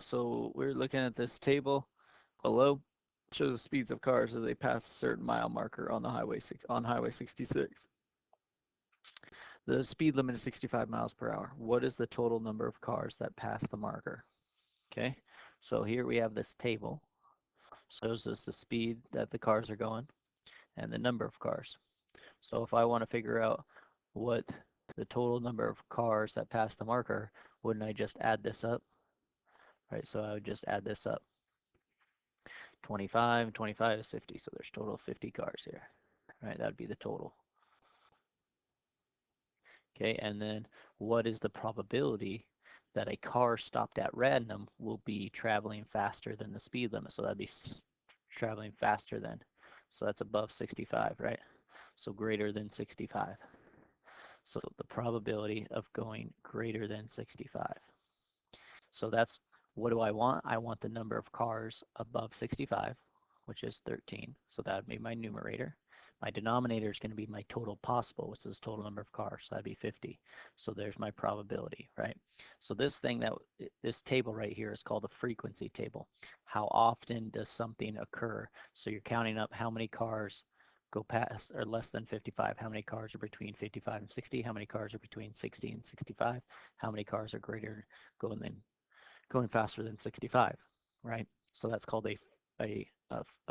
So we're looking at this table below. It shows the speeds of cars as they pass a certain mile marker on the Highway 66. The speed limit is 65 miles per hour. What is the total number of cars that pass the marker? Okay, so here we have this table. Shows us the speed that the cars are going and the number of cars. So if I want to figure out what the total number of cars that pass the marker, wouldn't I just add this up? Right, so I would just add this up. 25, 25 is 50, so there's total of 50 cars here. Right, that would be the total. Okay, and then what is the probability that a car stopped at random will be traveling faster than the speed limit? So that'd be traveling faster than. So that's above 65, right? So greater than 65. So the probability of going greater than 65. So that's, what do I want? I want the number of cars above 65, which is 13. So that would be my numerator. My denominator is going to be my total possible, which is the total number of cars. So that'd be 50. So there's my probability, right? So this table right here is called a frequency table. How often does something occur? So you're counting up how many cars go past or less than 55, how many cars are between 55 and 60, how many cars are between 60 and 65, how many cars are going faster than 65, right? So that's called a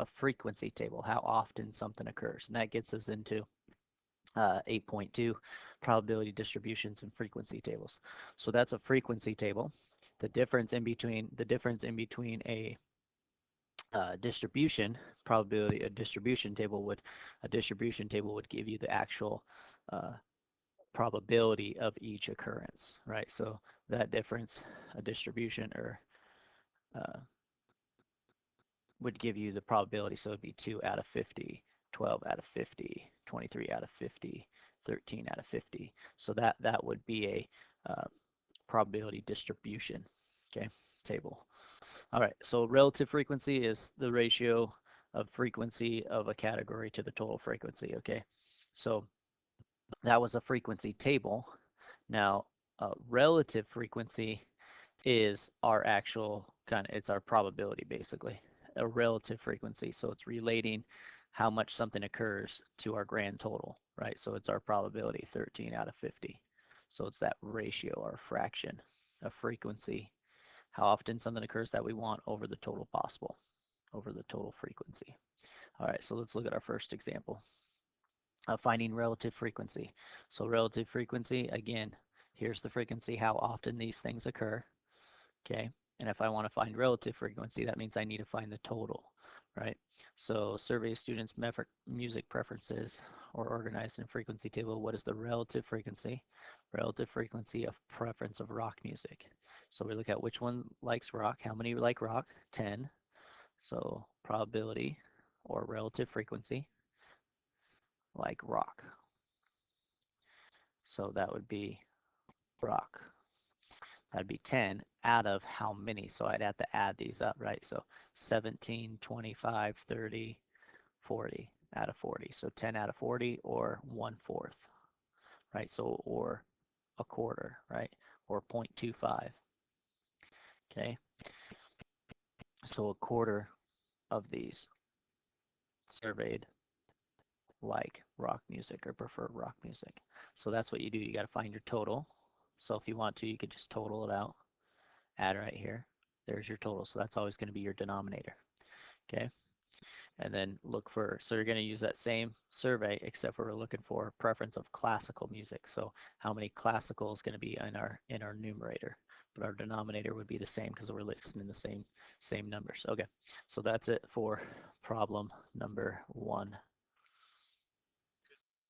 frequency table, how often something occurs. And that gets us into 8.2, probability distributions and frequency tables. So that's a frequency table. The difference in between a distribution probability, a distribution table would give you the actual probability of each occurrence, right? So that difference, a distribution or would give you the probability. So it'd be 2 out of 50, 12 out of 50, 23 out of 50, 13 out of 50. So that would be a probability distribution, okay, table. All right, so relative frequency is the ratio of frequency of a category to the total frequency, okay? So that was a frequency table. Now, relative frequency is our actual it's our probability basically, a relative frequency. So it's relating how much something occurs to our grand total, right? So it's our probability, 13 out of 50. So it's that ratio or fraction of frequency, how often something occurs that we want over the total possible, over the total frequency. All right, so let's look at our first example. Finding relative frequency. So relative frequency, again, here's the frequency, how often these things occur. Okay, and if I want to find relative frequency, that means I need to find the total, right? So survey students' music preferences or organized in frequency table. What is the relative frequency? Relative frequency of preference of rock music. So we look at which one likes rock, how many like rock, 10. So probability or relative frequency like rock. So that would be rock. That'd be 10 out of how many? So I'd have to add these up, right? So 17, 25, 30, 40 out of 40. So 10 out of 40 or 1/4, right? So, or a quarter, right? Or 0.25, okay? So a quarter of these surveyed like rock music or prefer rock music. So that's what you do. You got to find your total. So if you want to, you could just total it out, add right here. There's your total. So that's always going to be your denominator, okay? And then look for, so you're going to use that same survey, except for we're looking for preference of classical music. So how many classical is going to be in our numerator, but our denominator would be the same because we're listing the same numbers. Okay, so that's it for problem number 1.